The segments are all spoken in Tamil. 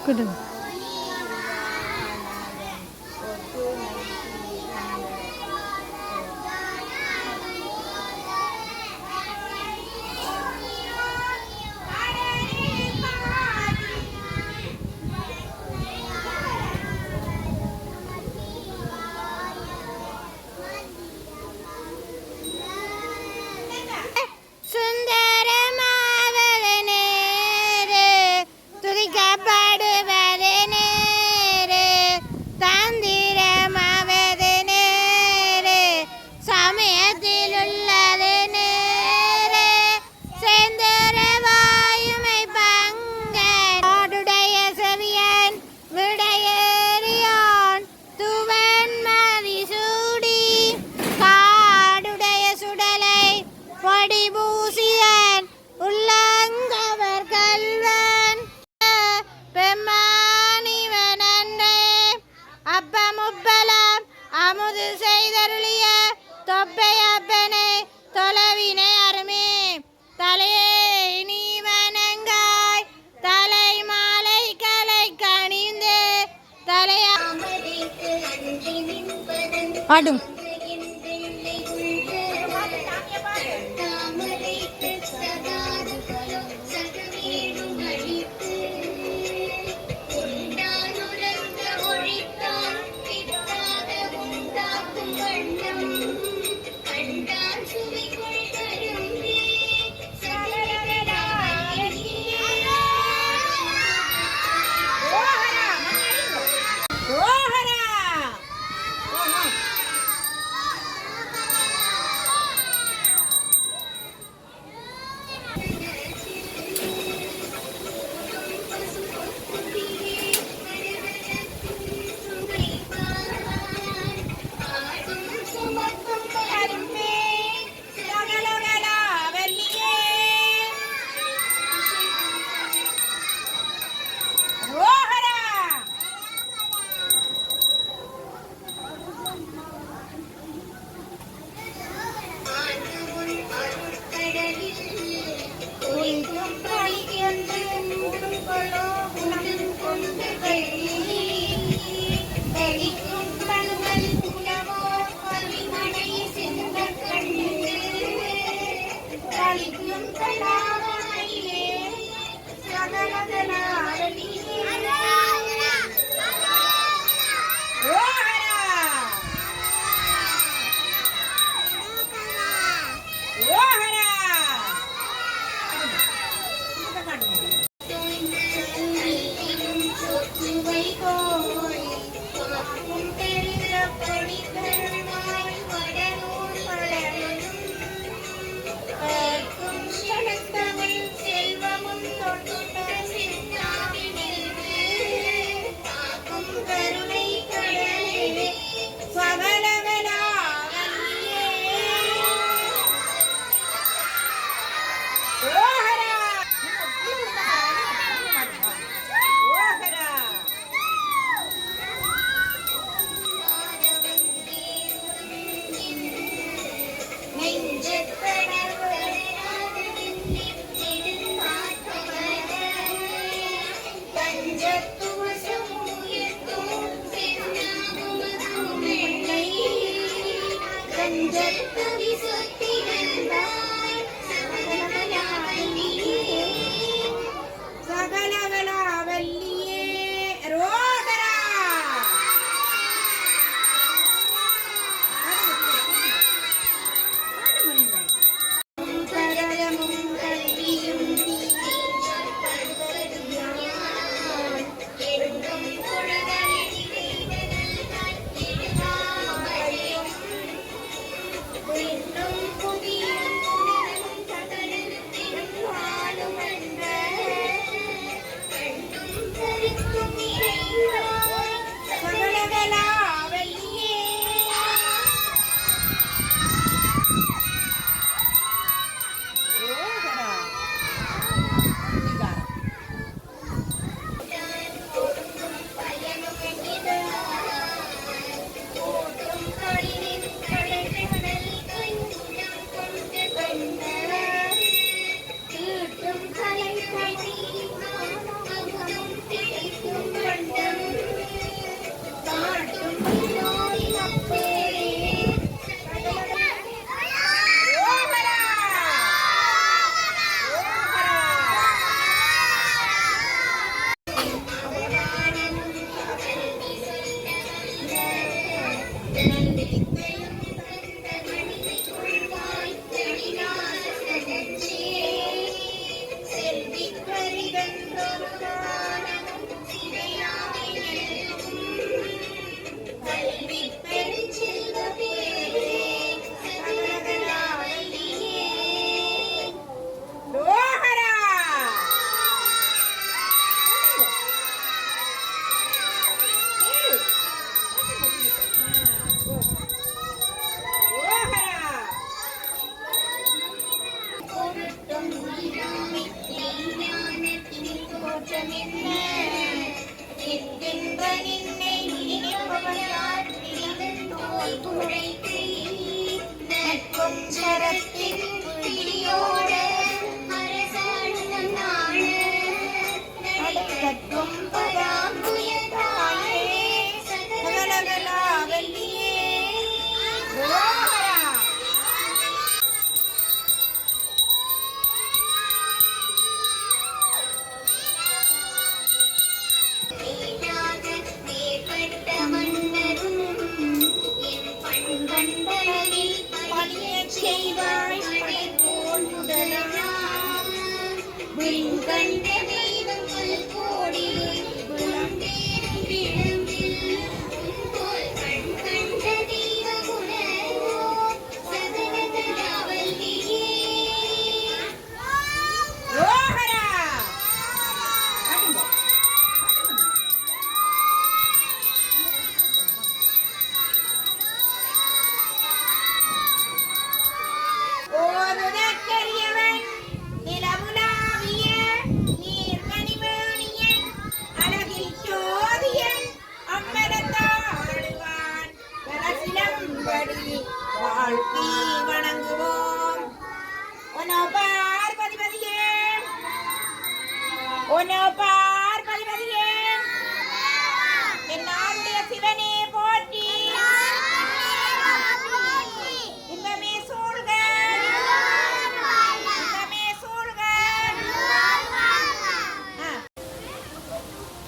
குடு. ஆடும்.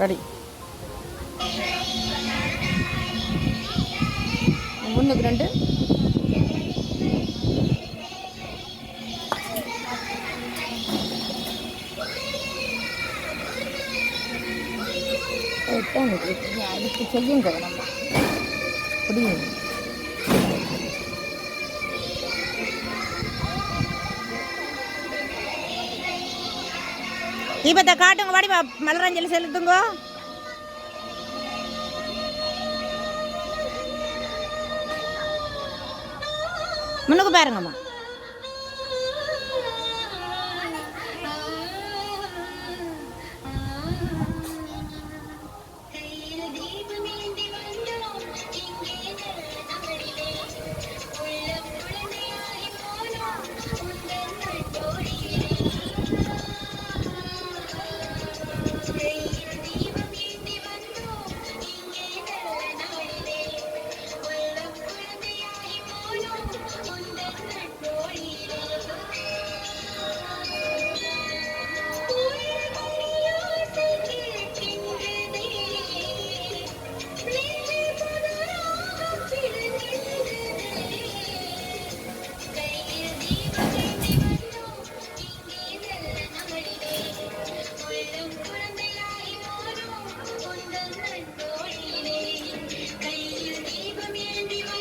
Ready. முன்னுக்கு ரெண்டு அதுக்கு செய்யுங்க நம்ம புரியும். தீபத்தை காட்டுங்க, வாடி மலரஞ்சலி செலுத்துங்க. முன்னுக்கு பாருங்கம்மா.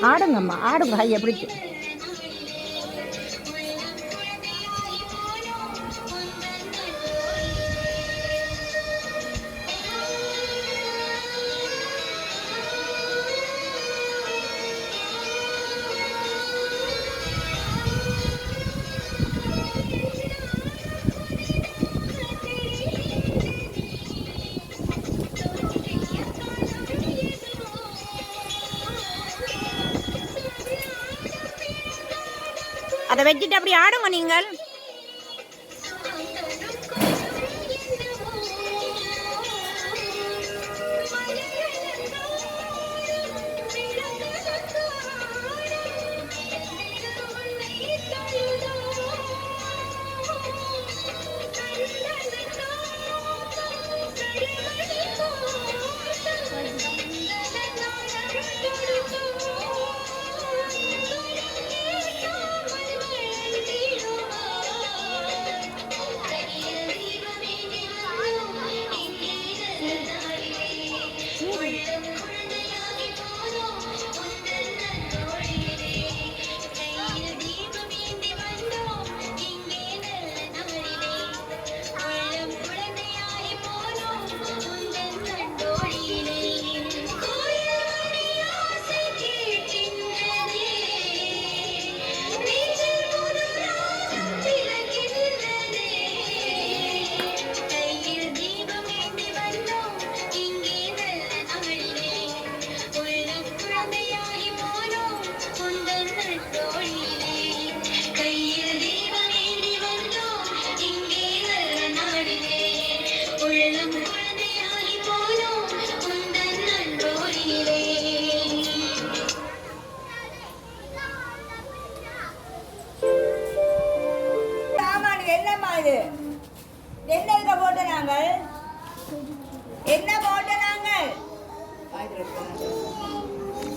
ஆடுங்கம்மா, ஆடுங்க. எப்படி அதை வச்சுட்டு அப்படி ஆடுங்க நீங்கள்.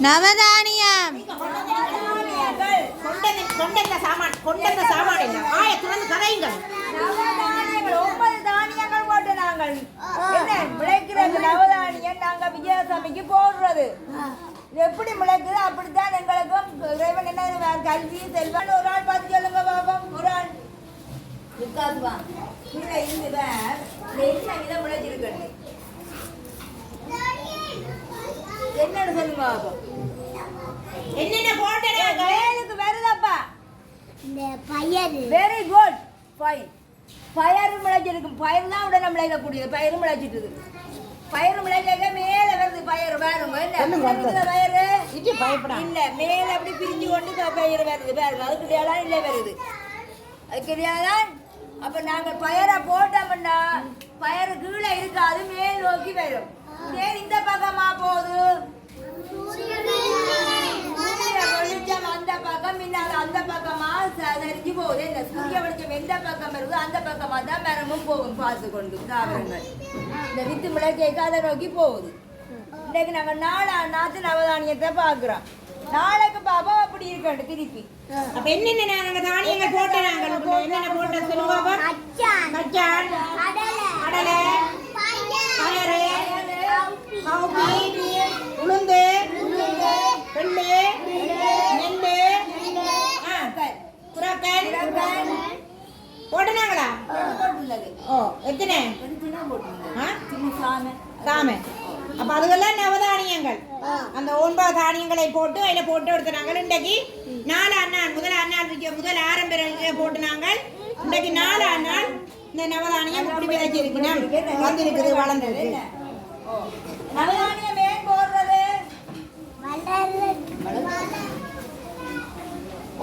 நவதானியம் கொண்ட சாமான் இல்ல ஆய துறந்து கதையுங்கள். நவதானியங்கள் 9 தானியங்கள் போட்டு நாங்கள் என்ன விளைக்கிறது. நவதானியம் நாங்க விஜயசாமிக்கு போடுறது. எப்படி முளைக்குது அப்படித்தான் எங்களுக்கும் இறைவன் என்ன கல்வி செல்வன். ஒரு ஆள் பார்த்து சொல்லுங்க பாப்போம். ஒரு ஆள் விகாசுவா இல்லை இந்த என்ன இதை முளைச்சிருக்கு என்னன்னு சொல்லுங்க பாப்போம். என்னென்ன போட்டே வேலுக்கு வருதப்பா. இந்த பயிர் வெரி குட் ஃபைன். பயிர் முளைச்சிருக்கும். பயிர் தான் உடனே முளைக்கக்கூடியது. பயிர் முளைச்சிட்டு பயிர் முளைக்க மேல வருது. பயிர் பாருங்க என்ன பயிர் இது பயப்படா இல்ல மேல அப்படி பிரிஞ்சு கொண்டு பயிர் வருது பாருங்க. அதுக்கு கிடையாதான் இல்லை வருது. அதுக்கு கிடையாதான். அப்ப நாங்க பயிரை போட்டோம்னா பயிர் கீழே இருக்காது மேல் நோக்கி வரும். ஏன் இந்த பக்கமா போகுது? வெளிச்சம் அந்த பக்கம் பின்னால் அந்த பக்கமா சரிஞ்சு போகுது. இந்த சூரிய வெளிச்சம் எந்த பக்கம் வருது அந்த பக்கமா தான் மரமும் போகும். பார்த்து கொண்டு தாவரங்கள் இந்த வித்து முளைக்க அதை நோக்கி போகுது. இன்னைக்கு நாங்க நாத்து நவதானியத்தை பாக்குறோம். நாளைக்கு பாப்பா அப்படி இருக்கட்டும் திருப்பி. அப்ப என்னென்ன நாங்க தானியங்கள் போட்ட நாங்கள் என்னென்ன போட்ட சொல்லுங்க பாப்பா. மச்சான் கடலை பயறு கவுப்பி உளுந்து வெள்ளை நெல்லு புறக்கன் போட்டுனாங்களா? போட்டுள்ளது. ஓ எத்தனை சாமை. அப்ப அதுக்கெல்லாம் நவதானியங்கள். அந்த 9 தானியங்களை போட்டு அதில் போட்டு எடுத்துனாங்க. இன்றைக்கு 4 நாள் முதல் ஆரம்ப போட்டு நாங்கள் இன்றைக்கு 4 நாள் இந்த நவதானியம் இப்படி விதைச்சிருக்கு வந்திருக்குது வளர்ந்தது. நவதானியம் ஏன் போடுறது?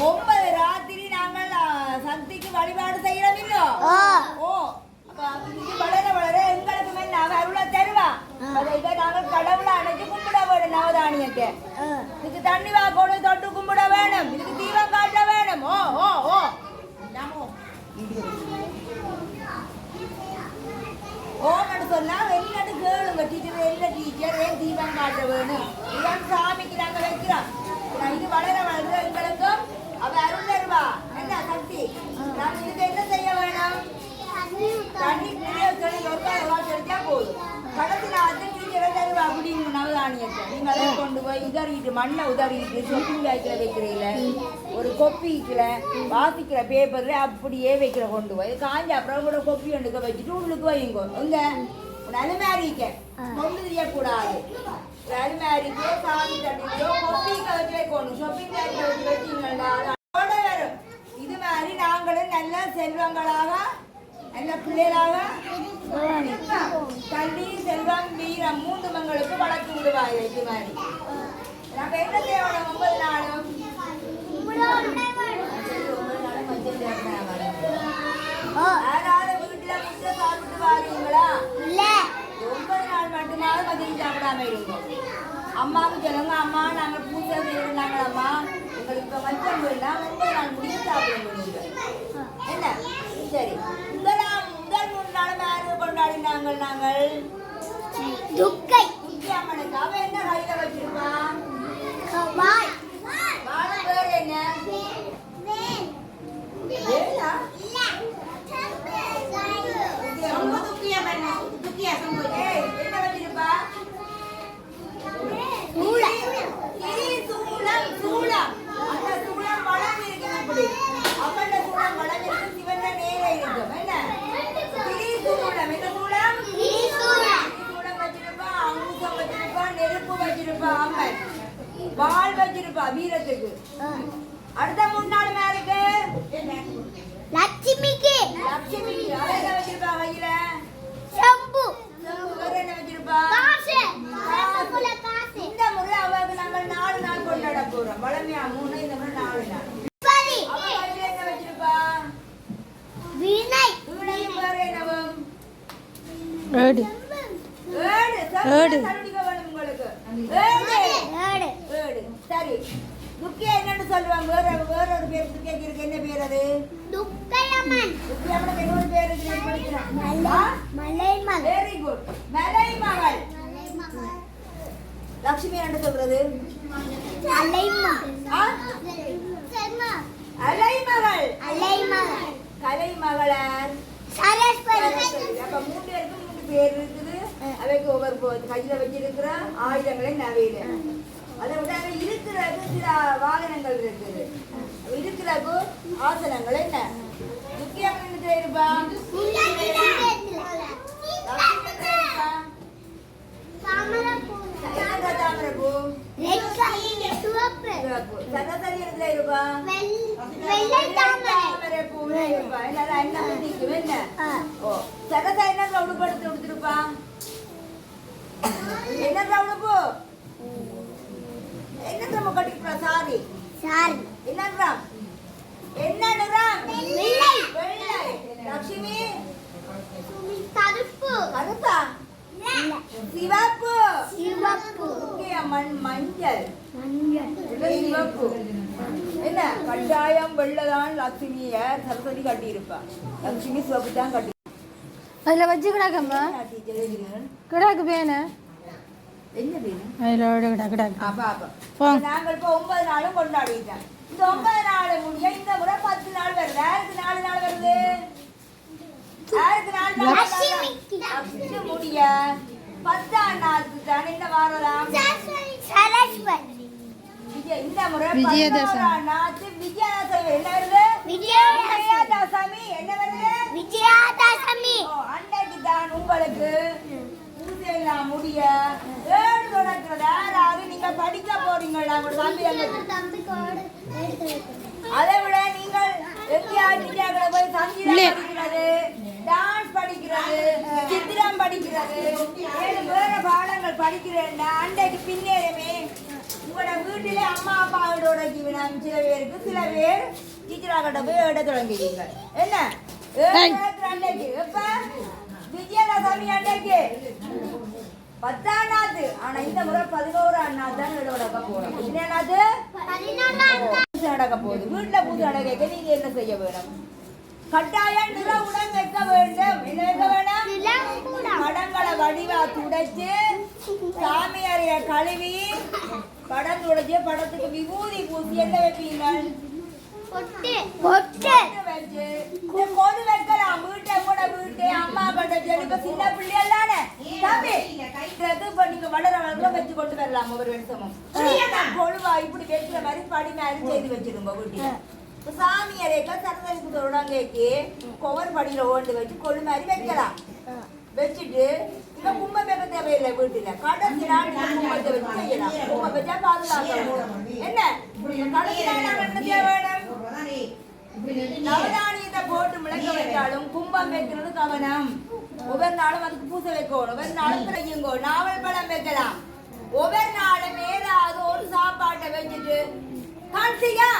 9 ராத்திரி நாங்கள் சக்திக்கு வழிபாடு செய்யறோம் இல்லோ? ஓ வளர வளர எங்களுக்கு மேல அருளை தருவா. அதை நாங்கள் கடவுளை அணைச்சு கும்பிட வேணும். நவதானியத்தை இதுக்கு தண்ணி வாக்கணும், தொட்டு கும்பிட வேணும், இதுக்கு தீபம் காட்ட வேணும். ஓ ஓ ஓ ஓமன்னு சொன்னா என்னன்னு கேளுங்க. டீச்சர் என்ன டீச்சர் ஏன் தீபம் காட்ட வேணும்? இதான் சாமிக்கு நாங்க வைக்கிறோம். இது வளர வளர எங்களுக்கும் அவ அருள் தருவா. என்ன சக்தி? நாங்க இதுக்கு என்ன செய்ய வேணும்? தண்ணி செலுத்தியா போதும். கடத்துல டீச்சரை தருவா அப்படின்னு நவதானியத்தை நீங்க அதை கொண்டு போய் உதறிட்டு மண்ணை உதறிட்டு சொப்பிங் காய்க்கிற வைக்கிறீங்கள ஒரு கொப்பிக்கல வாசிக்கிற பேப்பர்ல அப்படியே வைக்கிற கொண்டு போய் காஞ்ச அப்புறம் கூட கொப்பி ஒன்றுக்க வச்சுட்டு உள்ளுக்கு வைங்க. எங்க அலுமாரிக்க கொண்டு தெரியக்கூடாது. அலுமாரிக்கோ சாமி தண்ணிக்கோ கொப்பிக்க வச்சு வைக்கணும். ஷொப்பிங் காய்க்கிற வச்சு வச்சீங்கன்னா வரும். இது மாதிரி நாங்களும் நல்ல செல்வங்களாக நல்ல பிள்ளைகளாக கல்வி செல்வம் வீரம் 3 மங்களுக்கு வளர்த்து விடுவாங்க. இது மாதிரி நாங்க என்ன செய்யணும்? 9 நாளும் யாராவது வீட்டுல முட்டை சாப்பிட்டு வாரீங்களா? 9 நாள் மட்டும்தான் மதியம் சாப்பிடாம இருக்கும். அம்மாவுக்கு சொல்லுங்க, அம்மா நாங்கள் பூஜை செய்யறாங்க, அம்மா உங்களுக்கு இப்ப மச்சம் போயிடலாம் 9 நாள் முடிச்சு சாப்பிட முடியுங்க. என்ன சரி முதல் 3 நாளும் யாரு கொண்டாடினாங்க? நாங்கள் துக்கை அம்மனுக்கு. அவ என்ன கையில வச்சிருப்பான்? வாழை. பேர் என்ன? என்ன வச்சிருப்பா? சூளம். அந்த சூளம் வளம் இருக்கு. அப்படி அவன் சூளம் வளம் இருக்கு. சிவன் நேர இருக்கும். என்ன சூளம்? என்ன சூளம்? சூளம் வச்சிருப்பா, அங்குசம் வச்சிருப்பா, நெருப்பு வச்சிருப்பா, அம்மன் வாள் வச்சிருப்பா வீரத்துக்கு. அடுத்த 3 நாள் மேலுக்கு லட்சுமிக்கு. அவ என்ன வச்சிருப்பா கையில? செம்பு. வேற என்ன வச்சிருப்பா? இந்த முறை அவருக்கு நாங்கள் 4 நாள் கொண்டாட போறோம். வளமையா 3, இந்த முறை 4 நாள். அவ கையில என்ன வச்சிருப்பா? வீணை. வேற என்னவும்? ஏடு. சரி துக்கியா என்னன்னு சொல்லுவாங்க? வேற ஒரு பேர் துக்கியாக்கு இருக்கு. என்ன பேர் அது? துக்கையம்மன். துக்கையம்மனுக்கு இன்னொரு பேர் இருக்கு. மலை மகள். Very good. மலை மகள். லட்சுமி என்ன சொல்றது? ஆ? அலைமகள். கலைமகளார். அப்ப 3 பேருக்கு 3 பேர் இருக்குது. அவைக்கு ஒவ்வொரு கையில வச்சிருக்கிற ஆயுதங்களை நவையில. அதை விட இருக்கிறது சில வாகனங்கள் இருக்குது. இருக்கிறது ஆசனங்கள் என்ன முக்கியம் இருப்பா? தாமரப்பூ. சரசரி இடத்துல இருப்பா? தாமரைப்பூ இருப்பா. என்ன நிற்கும் என்ன? ஓ சரசா என்ன உடுப்படுத்தி கொடுத்துருப்பா? என்ன உடுப்பு? என்ன நம்ம கட்டிக்கிறா? சாரி என்ன நிறம்? என்ன நிறம்? வெள்ளை. லட்சுமி கருப்பா? சிவப்பு. மஞ்சள். சிவப்பு. என்ன கட்டாயம் வெள்ளதான் லட்சுமிய சரஸ்வதி கட்டி இருப்பா. லட்சுமி சிவப்பு தான் கட்டி. அதுல வச்சு கிடாக்கம்மா கிடாக்கு பேன என்ன பேரு? நாங்கள் இப்போ 9 நாளும் கொண்டாடிட்டோம். இந்த 9 நாள் முடிய இந்த முறை 10 நாள் வருது. யாருக்கு 4 நாள் வருது? யாருக்கு 4 நாள்? லட்சுமி முடிய 10ஆம் நாளுக்கு தான் என்ன வாரலாம்? இந்த முறை 11ஆம் நாளுக்கு விஜயதசமி. என்ன வருது? விஜயதசமி. என்ன வருது? விஜயதசமி. அன்னைக்கு தான் உங்களுக்கு பூஜையெல்லாம் முடிய 7 தொடக்கிறது. யாராவது நீங்க படிக்க போறீங்களா? அதை விட நீங்கள் எங்கேயாவது போய் சங்கீதம் படிக்கிறது, டான்ஸ் படிக்கிறது, சித்திரம் படிக்கிறது, வேற பாடங்கள் படிக்கிறேன்னா அன்றைக்கு பின்னேறமே உங்களோட வீட்டிலே அம்மா அப்பாவோட ஜீவனம். சில பேருக்கு சில பேர் டீச்சராகிட்ட போய் எழுத தொடங்கிடுவீங்க. என்ன அன்னைக்கு எப்ப விஜயதசமி அன்னைக்கு 10ஆம் நாள். ஆனா இந்த முறை 11ஆம் நாள் தான் நடக்க போறோம். என்னது நடக்க போகுது? வீட்டுல பூஜை நடக்க நீங்க என்ன செய்ய வேணும்? கட்டாயம் நிலவுடன் வைக்க வேண்டும். என்ன வைக்க வேணும்? படங்களை வடிவா துடைச்சு சாமி அறைய கழுவி படம் துடைச்சு படத்துக்கு விபூதி பூசி என்ன வைப்பீங்கள்? கொடு வைக்கலாம். வீட்டை கூட வீட்டு அம்மா கிட்ட செடிக்க சின்ன பிள்ளைகள் தானே தம்பி. இப்ப நீங்க வளர வளர வச்சு கொண்டு வரலாம். ஒரு வருஷமும் கொழுவா இப்படி வைக்கிற மாதிரி படி மாதிரி செய்து வச்சிருங்க வீட்டுல. சாமி அறைக்க சரதனுக்கு தொடங்கைக்கு கொவர் படியில ஓண்டு வச்சு கொழு மாதிரி வைக்கலாம். வச்சுட்டு இங்க கும்பம் வைக்க தேவையில்லை. வீட்டுல கடைசி நாள் கும்பத்தை வச்சு செய்யலாம். கும்பம் வச்சா பாதுகாக்கலாம். என்ன கடைசி நாள் என்ன தேவை? நவதானியத்தை போட்டு முளைக்க வைத்தாலும் கும்பம் வைக்கிறது கவனம். ஒவ்வொரு நாளும் அதுக்கு பூசை வைக்கணும். ஒவ்வொரு நாளும் பிறகுங்கோ நாவல் பழம் வைக்கலாம். ஒவ்வொரு நாளும் ஏதாவது ஒரு சாப்பாட்டை வச்சுட்டு காட்சியா